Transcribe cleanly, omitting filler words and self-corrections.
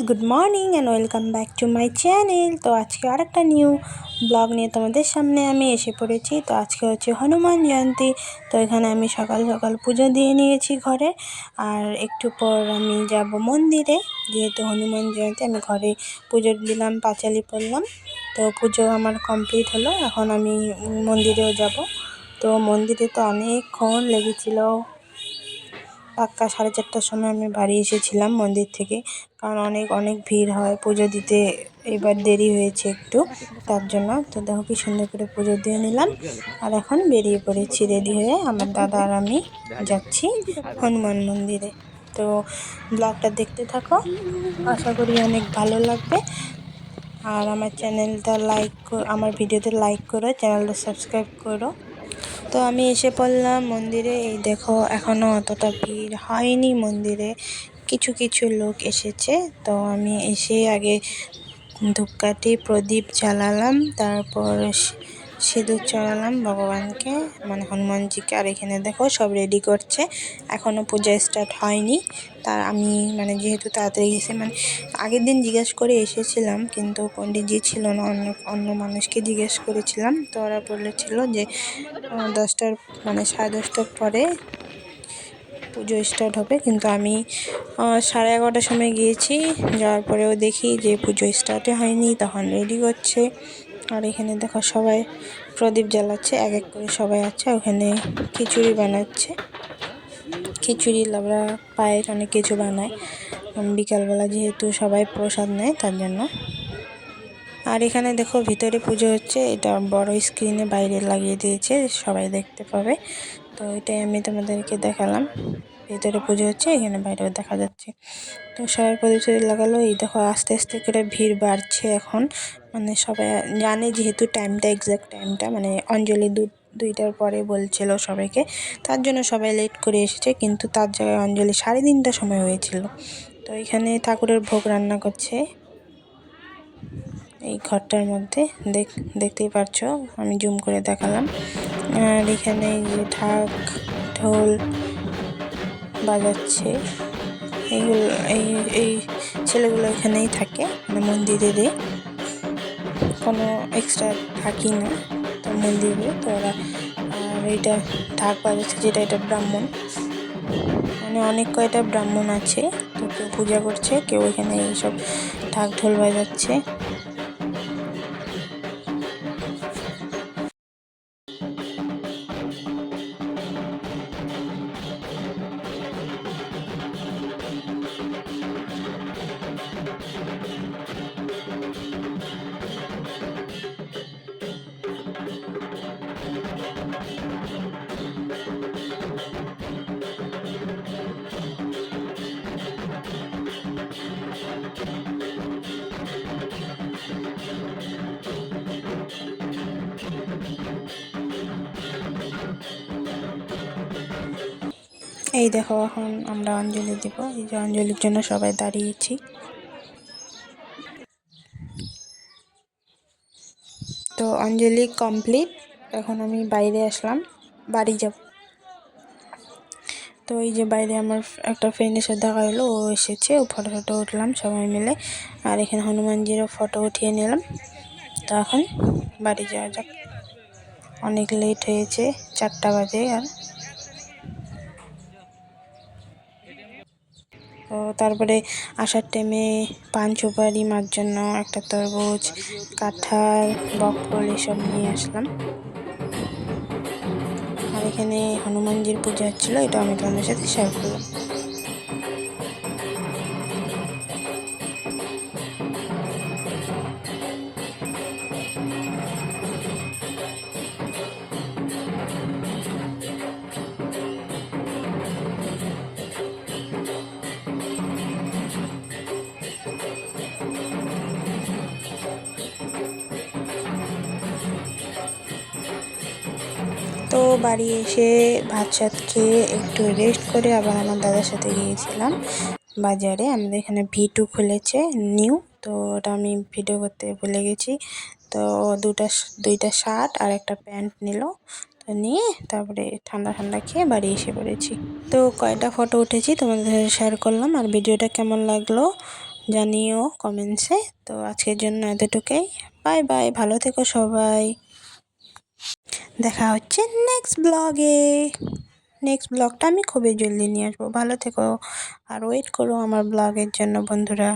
Good morning and welcome back to my channel. তো আজকে আরেকটা নিউ ব্লগ নিয়ে তোমাদের সামনে আমি এসে পড়েছি। তো আজকে হচ্ছে হনুমান জয়ন্তী। তো এখানে আমি সকাল সকাল পুজো দিয়ে নিয়েছি ঘরে, আর একটু পর আমি যাব মন্দিরে। যেহেতু হনুমান জয়ন্তী আমি ঘরে পুজো দিলাম, পাঁচালি পড়লাম। তো পুজো আমার কমপ্লিট হলো, এখন আমি মন্দিরেও যাব। তো মন্দিরে তো অনেকক্ষণ লেগেছিল, পাক্কা 4:30টার সময় আমি বাড়ি এসেছিলাম মন্দির থেকে, কারণ অনেক ভিড় হয় পুজো দিতে। এবার দেরি হয়েছে একটু, তার জন্য। তো দেখো কি সুন্দর করে পুজো দিয়ে নিলাম, আর এখন বেরিয়ে পড়েছি রেডি হয়ে। আমার দাদা আর আমি যাচ্ছি হনুমান মন্দিরে। তো ব্লগটা দেখতে থাকো, আশা করি অনেক ভালো লাগবে। আর আমার চ্যানেলটা আমার ভিডিওতে লাইক করো, চ্যানেলটা সাবস্ক্রাইব করো। তো আমি এসে পড়লাম মন্দিরে। এই দেখো এখনও অতটা ভিড় হয়নি মন্দিরে, কিছু কিছু লোক এসেছে। তো আমি এসে আগে ধূপকাঠি প্রদীপ জ্বালালাম, তারপর সিঁদুর চড়ালাম ভগবানকে, মানে হনুমানজিকে। আর এখানে দেখো সব রেডি করছে, এখনও পূজা স্টার্ট হয়নি। তার আমি মানে যেহেতু তাড়াতাড়ি গেছে, মানে আগের দিন জিজ্ঞেস করে এসেছিলাম, কিন্তু পণ্ডিতজি ছিল না, অন্য মানুষকে জিজ্ঞেস করেছিলাম। তো ওরা বলেছিল যে 10টার মানে 10:30টার পরে পুজো স্টার্ট হবে। কিন্তু আমি 11:30টার সময় গিয়েছি, যাওয়ার পরেও দেখি যে পুজো স্টার্টই হয়নি, তখন রেডি করছে। আর এখানে দেখো সবাই প্রদীপ জ্বালাচ্ছে, এক এক করে সবাই আছে। ওখানে খিচুড়ি বানাচ্ছে, খিচুড়ি, লাবড়া, পায়েস, অনেক কিছু বানায় বিকালবেলা, যেহেতু সবাই প্রসাদ নেয় তার জন্য। আর এখানে দেখো ভিতরে পুজো হচ্ছে, এটা বড় স্ক্রিনে বাইরে লাগিয়ে দিয়েছে, সবাই দেখতে পাবে। তো এটাই আমি তোমাদেরকে দেখালাম, ভিতরে পুজো হচ্ছে, এখানে বাইরেও দেখা যাচ্ছে। তো সবাই প্রদীপ লাগালো। এই দেখো আস্তে আস্তে করে ভিড় বাড়ছে এখন, মানে সবাই জানে যেহেতু টাইমটা, এক্সাক্ট টাইমটা, মানে অঞ্জলি 2টার পরে বলছিল সবাইকে, তার জন্য সবাই লেট করে এসেছে। কিন্তু তার জায়গায় অঞ্জলি 3:30টার সময় হয়েছিল। তো এখানে ঠাকুরের ভোগ রান্না করছে এই ঘরটার মধ্যে, দেখতেই পারছো, আমি জুম করে দেখালাম। আর এখানে যে ঢাক ঢোল বাজাচ্ছে, এইগুলো এই ছেলেগুলো এখানেই থাকে, মানে মন্দিরে কোনো এক্সট্রা থাকি না তো মন্দিরে। তো ওরা আর এইটা ঢাক বাজাচ্ছে, যেটা এটা ব্রাহ্মণ, মানে অনেক কয়টা ব্রাহ্মণ আছে। তো কেউ পূজা করছে, কেউ এখানে এইসব ঢাক ঢোল বাজাচ্ছে। এই দেখো এখন আমরা অঞ্জলি দেব, এই যে অঞ্জলির জন্য সবাই দাঁড়িয়েছি। তো অঞ্জলি কমপ্লিট, এখন আমি বাইরে আসলাম, বাড়ি যাব। তো এই যে বাইরে আমার একটা ফ্রেন্ডের সাথে দেখা হলো, ও এসেছে, ও ফটো উঠলাম সবাই মিলে। আর এখানে হনুমানজিরও ফটো উঠিয়ে নিলাম। তো এখন বাড়ি যাওয়া যাক, অনেক লেট হয়েছে, 4টা বাজে। আর তো তারপরে আসার টাইমে পান সুপারি, মার জন্য একটা তরমুজ, কাঁঠাল, বকফল এসব নিয়ে আসলাম। আর এখানে হনুমানজির পূজা হচ্ছিলো, এটা আমি তোমাদের সাথে শেয়ার করলাম। তো বাড়ি এসে ভাত সাত খেয়ে একটু রেস্ট করে আবার আমার দাদার সাথে গিয়েছিলাম বাজারে। আমাদের এখানে V2 খুলেছে নিউ, তো ওটা আমি ভিডিও করতে ভুলে গেছি। তো দুইটা শার্ট আর একটা প্যান্ট নিল, তো নিয়ে তারপরে ঠান্ডা খেয়ে বাড়ি এসে পড়েছি। তো কয়টা ফটো উঠেছি তোমাদের সাথে শেয়ার করলাম। আর ভিডিওটা কেমন লাগলো জানিও কমেন্টসে। তো আজকের জন্য এতটুকুই। বাই বাই, ভালো থেকো সবাই। দেখা হচ্ছে নেক্সট ব্লগে। নেক্সট ব্লগটা আমি খুবই জলদি নিয়ে আসবো। ভালো থেকো আর ওয়েট করো আমার ব্লগের জন্য বন্ধুরা।